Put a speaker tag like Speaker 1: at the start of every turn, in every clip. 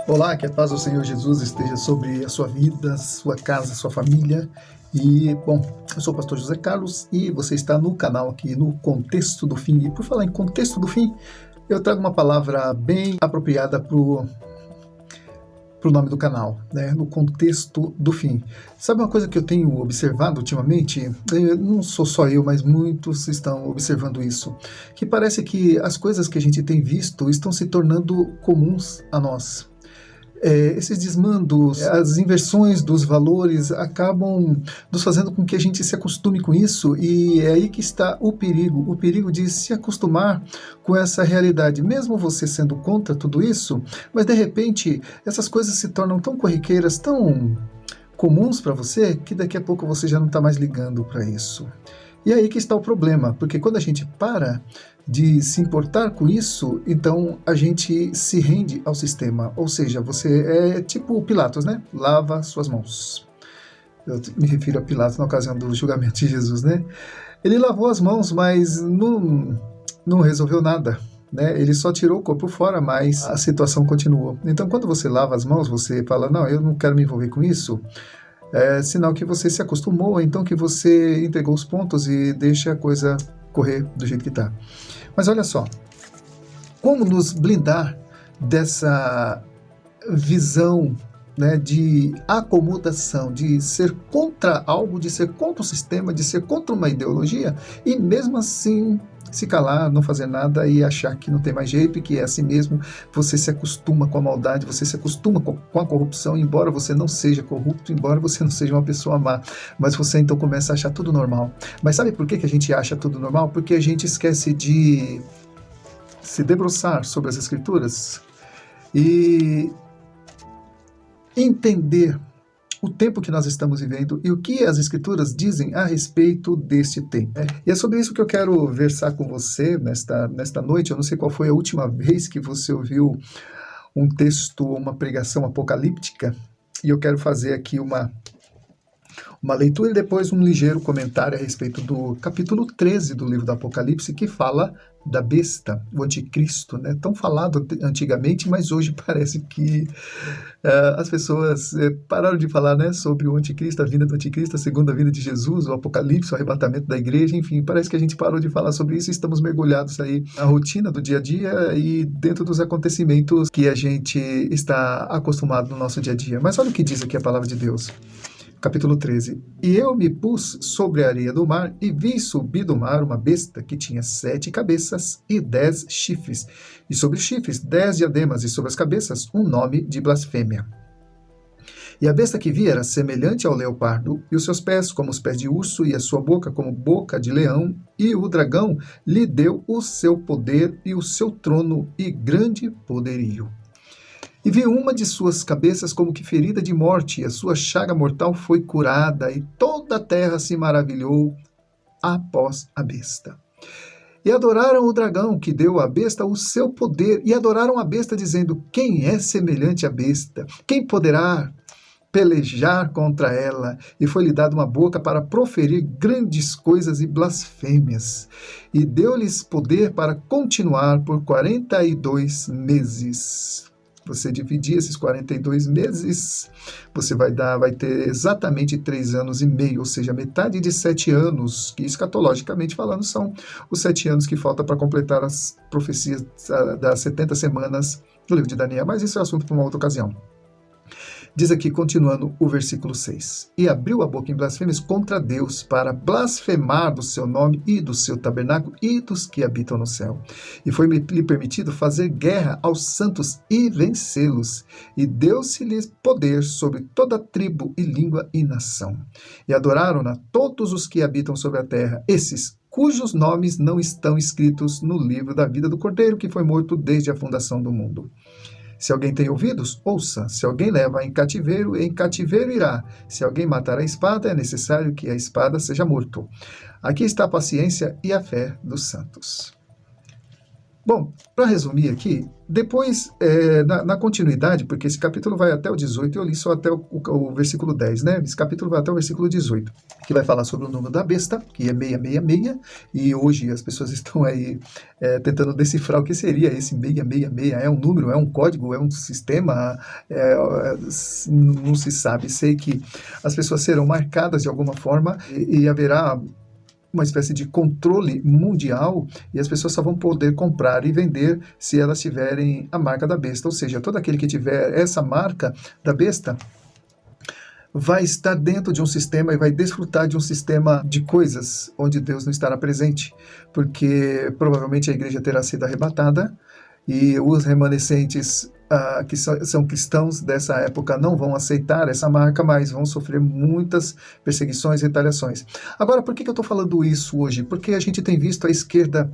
Speaker 1: Olá, que a paz do Senhor Jesus esteja sobre a sua vida, sua casa, sua família. E, bom, eu sou o pastor José Carlos e você está no canal aqui no Contexto do Fim. E por falar em Contexto do Fim, eu trago uma palavra bem apropriada para o nome do canal, né? No Contexto do Fim. Sabe uma coisa que eu tenho observado ultimamente? Não sou só eu, mas muitos estão observando isso. Que parece que as coisas que a gente tem visto estão se tornando comuns a nós. Esses desmandos, as inversões dos valores acabam nos fazendo com que a gente se acostume com isso, e é aí que está o perigo de se acostumar com essa realidade, mesmo você sendo contra tudo isso, mas de repente essas coisas se tornam tão corriqueiras, tão comuns para você, que daqui a pouco você já não está mais ligando para isso. E é aí que está o problema, porque quando a gente para de se importar com isso, então a gente se rende ao sistema. Ou seja, você é tipo Pilatos, né? Lava suas mãos. Eu me refiro a Pilatos na ocasião do julgamento de Jesus, né? Ele lavou as mãos, mas não resolveu nada, né? Ele só tirou o corpo fora, mas a situação continuou. Então, quando você lava as mãos, você fala, não, eu não quero me envolver com isso. É sinal que você se acostumou, então que você entregou os pontos e deixa a coisa correr do jeito que está. Mas olha só, como nos blindar dessa visão, né, de acomodação, de ser contra algo, de ser contra o sistema, de ser contra uma ideologia, e mesmo assim se calar, não fazer nada e achar que não tem mais jeito e que é assim mesmo. Você se acostuma com a maldade, você se acostuma com a corrupção, embora você não seja corrupto, embora você não seja uma pessoa má, mas você então começa a achar tudo normal. Mas sabe por que a gente acha tudo normal? Porque a gente esquece de se debruçar sobre as Escrituras e entender o tempo que nós estamos vivendo e o que as Escrituras dizem a respeito deste tempo. E é sobre isso que eu quero versar com você nesta noite. Eu não sei qual foi a última vez que você ouviu um texto, uma pregação apocalíptica, e eu quero fazer aqui uma leitura e depois um ligeiro comentário a respeito do capítulo 13 do livro do Apocalipse, que fala da besta, o anticristo, né? Tão falado antigamente, mas hoje parece que as pessoas pararam de falar, né, sobre o anticristo, a vinda do anticristo, a segunda vinda de Jesus, o apocalipse, o arrebatamento da igreja, enfim, parece que a gente parou de falar sobre isso e estamos mergulhados aí na rotina do dia a dia e dentro dos acontecimentos que a gente está acostumado no nosso dia a dia. Mas olha o que diz aqui a palavra de Deus. Capítulo 13. E eu me pus sobre a areia do mar e vi subir do mar uma besta que tinha 7 cabeças e 10 chifres, e sobre os chifres 10 diademas, e sobre as cabeças um nome de blasfêmia. E a besta que vi era semelhante ao leopardo, e os seus pés como os pés de urso, e a sua boca como boca de leão, e o dragão lhe deu o seu poder e o seu trono e grande poderio. E vi uma de suas cabeças como que ferida de morte, e a sua chaga mortal foi curada, e toda a terra se maravilhou após a besta. E adoraram o dragão, que deu à besta o seu poder, e adoraram a besta, dizendo, quem é semelhante à besta? Quem poderá pelejar contra ela? E foi-lhe dada uma boca para proferir grandes coisas e blasfêmias. E deu-lhes poder para continuar por 42 meses. Você dividir esses 42 meses, você vai ter exatamente 3 anos e meio, ou seja, metade de 7 anos, que escatologicamente falando são os 7 anos que faltam para completar as profecias das 70 semanas do livro de Daniel, mas isso é assunto para uma outra ocasião. Diz aqui, continuando o versículo 6, e abriu a boca em blasfêmias contra Deus, para blasfemar do seu nome e do seu tabernáculo e dos que habitam no céu. E foi-lhe permitido fazer guerra aos santos e vencê-los. E deu-se-lhes poder sobre toda tribo e língua e nação. E adoraram-na todos os que habitam sobre a terra, esses cujos nomes não estão escritos no livro da vida do Cordeiro, que foi morto desde a fundação do mundo. Se alguém tem ouvidos, ouça. Se alguém leva em cativeiro irá. Se alguém matar a espada, é necessário que a espada seja morto. Aqui está a paciência e a fé dos santos. Bom, para resumir aqui, depois, na continuidade, porque esse capítulo vai até o 18, eu li só até o versículo 10, né? Esse capítulo vai até o versículo 18, que vai falar sobre o número da besta, que é 666, e hoje as pessoas estão aí tentando decifrar o que seria esse 666. É um número, é um código, é um sistema, não se sabe. Sei que as pessoas serão marcadas de alguma forma e haverá uma espécie de controle mundial e as pessoas só vão poder comprar e vender se elas tiverem a marca da besta. Ou seja, todo aquele que tiver essa marca da besta vai estar dentro de um sistema e vai desfrutar de um sistema de coisas onde Deus não estará presente, porque provavelmente a igreja terá sido arrebatada e os remanescentes que são cristãos dessa época não vão aceitar essa marca, mas vão sofrer muitas perseguições e retaliações. Agora, por que eu estou falando isso hoje? Porque a gente tem visto a esquerda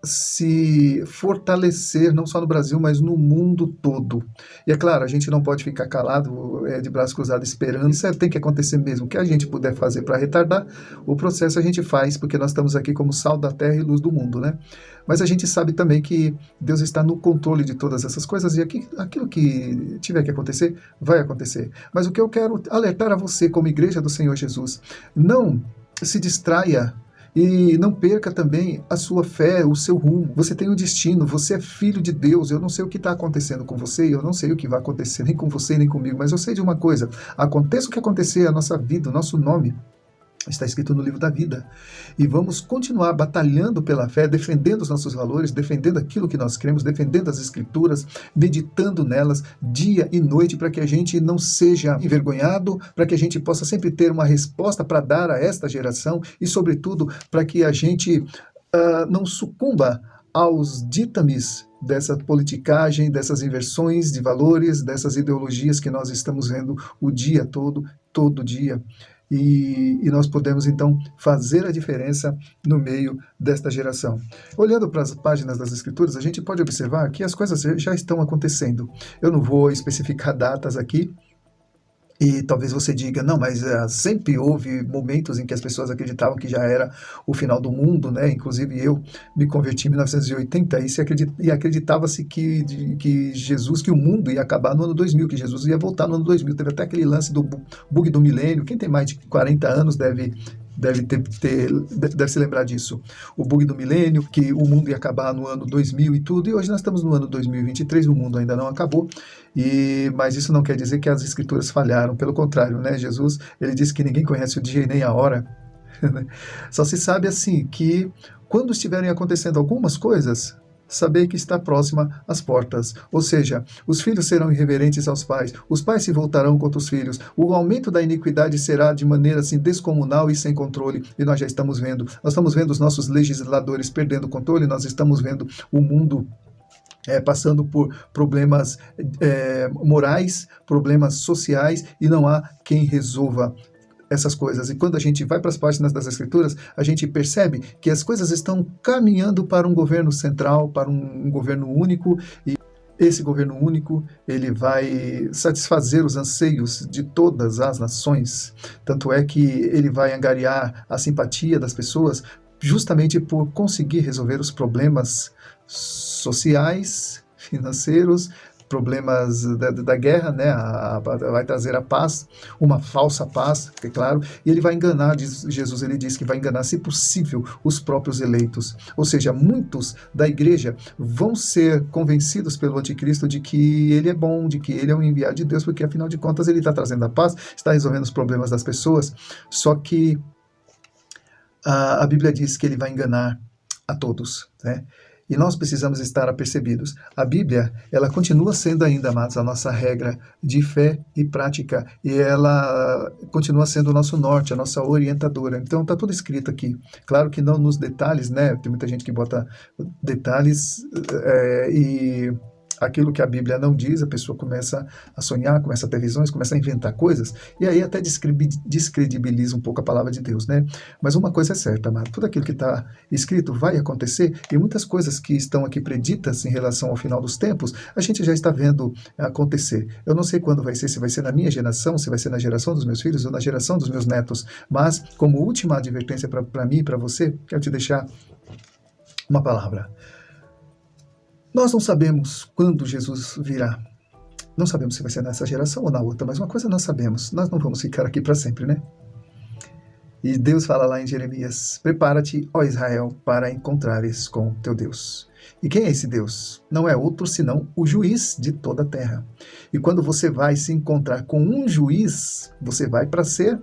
Speaker 1: se fortalecer, não só no Brasil, mas no mundo todo. E é claro, a gente não pode ficar calado, de braços cruzados, esperando. Isso tem que acontecer mesmo. O que a gente puder fazer para retardar o processo, a gente faz, porque nós estamos aqui como sal da terra e luz do mundo, né? Mas a gente sabe também que Deus está no controle de todas essas coisas e aquilo que tiver que acontecer, vai acontecer. Mas o que eu quero alertar a você, como igreja do Senhor Jesus, não se distraia e não perca também a sua fé, o seu rumo. Você tem um destino, você é filho de Deus. Eu não sei o que está acontecendo com você, eu não sei o que vai acontecer nem com você nem comigo, mas eu sei de uma coisa: aconteça o que acontecer, a nossa vida, o nosso nome está escrito no livro da vida. E vamos continuar batalhando pela fé, defendendo os nossos valores, defendendo aquilo que nós cremos, defendendo as escrituras, meditando nelas dia e noite, para que a gente não seja envergonhado, para que a gente possa sempre ter uma resposta para dar a esta geração e, sobretudo, para que a gente não sucumba aos ditames dessa politicagem, dessas inversões de valores, dessas ideologias que nós estamos vendo o dia todo dia. E nós podemos, então, fazer a diferença no meio desta geração. Olhando para as páginas das Escrituras, a gente pode observar que as coisas já estão acontecendo. Eu não vou especificar datas aqui, e talvez você diga, não, mas sempre houve momentos em que as pessoas acreditavam que já era o final do mundo, né? Inclusive eu me converti em 1980 e acreditava-se que Jesus, que o mundo ia acabar no ano 2000, que Jesus ia voltar no ano 2000. Teve até aquele lance do bug do milênio. Quem tem mais de 40 anos deve se lembrar disso. O bug do milênio, que o mundo ia acabar no ano 2000 e tudo, e hoje nós estamos no ano 2023, o mundo ainda não acabou, mas isso não quer dizer que as escrituras falharam, pelo contrário, né? Jesus, ele disse que ninguém conhece o dia e nem a hora. Só se sabe assim, que quando estiverem acontecendo algumas coisas, saber que está próxima às portas. Ou seja, os filhos serão irreverentes aos pais, os pais se voltarão contra os filhos, o aumento da iniquidade será de maneira assim descomunal e sem controle, e nós já estamos vendo. Nós estamos vendo os nossos legisladores perdendo o controle, nós estamos vendo o mundo passando por problemas morais, problemas sociais, e não há quem resolva essas coisas. E quando a gente vai para as páginas das Escrituras, a gente percebe que as coisas estão caminhando para um governo central, para um governo único, e esse governo único, ele vai satisfazer os anseios de todas as nações. Tanto é que ele vai angariar a simpatia das pessoas justamente por conseguir resolver os problemas sociais, financeiros, problemas da guerra, né? Vai trazer a paz, uma falsa paz, é claro, e ele vai enganar, Jesus ele diz que vai enganar, se possível, os próprios eleitos. Ou seja, muitos da igreja vão ser convencidos pelo anticristo de que ele é bom, de que ele é um enviado de Deus, porque afinal de contas ele está trazendo a paz, está resolvendo os problemas das pessoas, só que a Bíblia diz que ele vai enganar a todos, né? E nós precisamos estar apercebidos. A Bíblia, ela continua sendo ainda, amados, a nossa regra de fé e prática. E ela continua sendo o nosso norte, a nossa orientadora. Então, está tudo escrito aqui. Claro que não nos detalhes, né? Tem muita gente que bota detalhes e aquilo que a Bíblia não diz, a pessoa começa a sonhar, começa a ter visões, começa a inventar coisas, e aí até descredibiliza um pouco a palavra de Deus, né? Mas uma coisa é certa, amado, tudo aquilo que está escrito vai acontecer, e muitas coisas que estão aqui preditas em relação ao final dos tempos, a gente já está vendo acontecer. Eu não sei quando vai ser, se vai ser na minha geração, se vai ser na geração dos meus filhos ou na geração dos meus netos, mas como última advertência para mim e para você, quero te deixar uma palavra. Nós não sabemos quando Jesus virá. Não sabemos se vai ser nessa geração ou na outra, mas uma coisa nós sabemos, nós não vamos ficar aqui para sempre, né? E Deus fala lá em Jeremias: prepara-te, ó Israel, para encontrares com teu Deus. E quem é esse Deus? Não é outro senão o juiz de toda a terra. E quando você vai se encontrar com um juiz, você vai para ser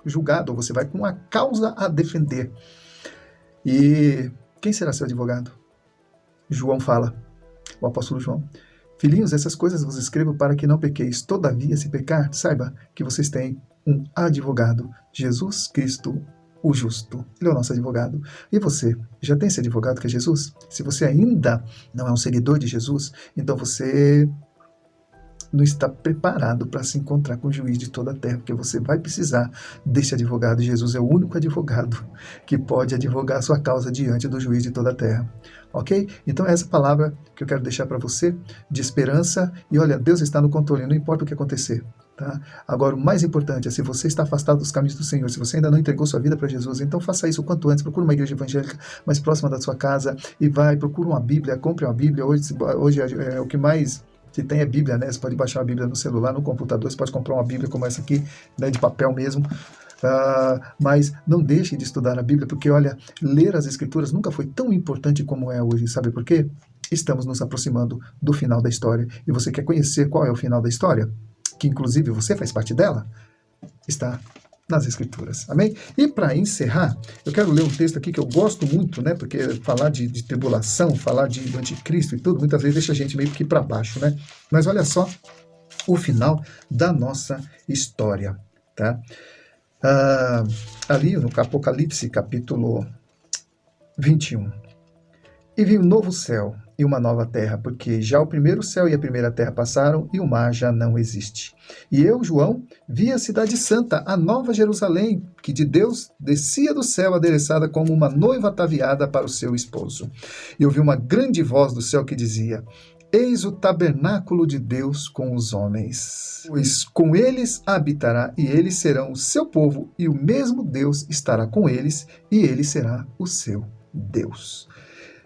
Speaker 1: julgado, você vai com uma causa a defender. E quem será seu advogado? João fala, o apóstolo João: filhinhos, essas coisas vos escrevo para que não pequeis. Todavia, se pecar, saiba que vocês têm um advogado, Jesus Cristo, o justo. Ele é o nosso advogado. E você, já tem esse advogado que é Jesus? Se você ainda não é um seguidor de Jesus, então você não está preparado para se encontrar com o juiz de toda a terra, porque você vai precisar desse advogado. Jesus é o único advogado que pode advogar a sua causa diante do juiz de toda a terra. Ok? Então é essa palavra que eu quero deixar para você, de esperança. E olha, Deus está no controle, não importa o que acontecer. Tá? Agora, o mais importante é, se você está afastado dos caminhos do Senhor, se você ainda não entregou sua vida para Jesus, então faça isso o quanto antes. Procure uma igreja evangélica mais próxima da sua casa e procure uma Bíblia, compre uma Bíblia. Hoje é o que mais se tem é Bíblia, né? Você pode baixar uma Bíblia no celular, no computador, você pode comprar uma Bíblia como essa aqui, né, de papel mesmo. Mas não deixe de estudar a Bíblia, porque olha, ler as Escrituras nunca foi tão importante como é hoje. Sabe por quê? Estamos nos aproximando do final da história. E você quer conhecer qual é o final da história? Que inclusive você faz parte dela? Está nas Escrituras, amém? E para encerrar, eu quero ler um texto aqui que eu gosto muito, né? Porque falar de tribulação, falar do anticristo e tudo, muitas vezes deixa a gente meio que para baixo, né? Mas olha só o final da nossa história, tá? Ali no Apocalipse, capítulo 21. E vi um novo céu e uma nova terra, porque já o primeiro céu e a primeira terra passaram e o mar já não existe. E eu, João, vi a cidade santa, a nova Jerusalém, que de Deus descia do céu, adereçada como uma noiva ataviada para o seu esposo. E ouvi uma grande voz do céu que dizia: eis o tabernáculo de Deus com os homens, pois com eles habitará, e eles serão o seu povo, e o mesmo Deus estará com eles, e ele será o seu Deus.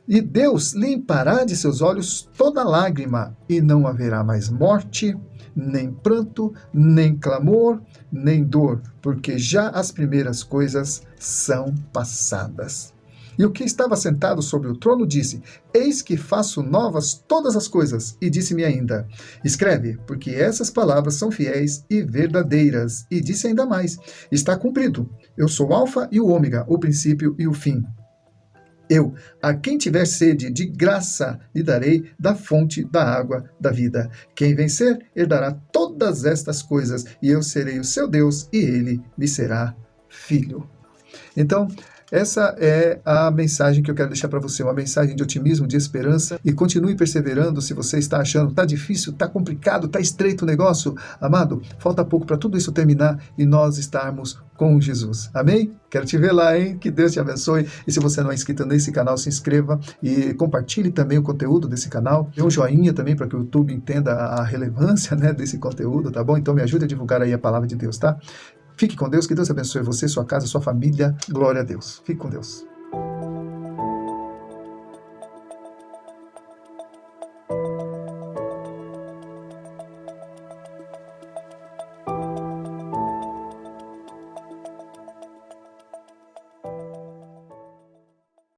Speaker 1: E Deus limpará de seus olhos toda lágrima, e não haverá mais morte, nem pranto, nem clamor, nem dor, porque já as primeiras coisas são passadas. E o que estava sentado sobre o trono disse: eis que faço novas todas as coisas. E disse-me ainda: escreve, porque essas palavras são fiéis e verdadeiras. E disse ainda mais: está cumprido. Eu sou o Alfa e o Ômega, o princípio e o fim. Eu, a quem tiver sede, de graça lhe darei da fonte da água da vida. Quem vencer, herdará todas estas coisas, e eu serei o seu Deus, e ele me será filho. Então, essa é a mensagem que eu quero deixar para você, uma mensagem de otimismo, de esperança, e continue perseverando. Se você está achando, está difícil, está complicado, está estreito o negócio, amado, falta pouco para tudo isso terminar e nós estarmos com Jesus, amém? Quero te ver lá, hein? Que Deus te abençoe, e se você não é inscrito nesse canal, se inscreva e compartilhe também o conteúdo desse canal, dê um joinha também para que o YouTube entenda a relevância, né, desse conteúdo, tá bom? Então me ajude a divulgar aí a palavra de Deus, tá? Fique com Deus, que Deus abençoe você, sua casa, sua família. Glória a Deus. Fique com Deus.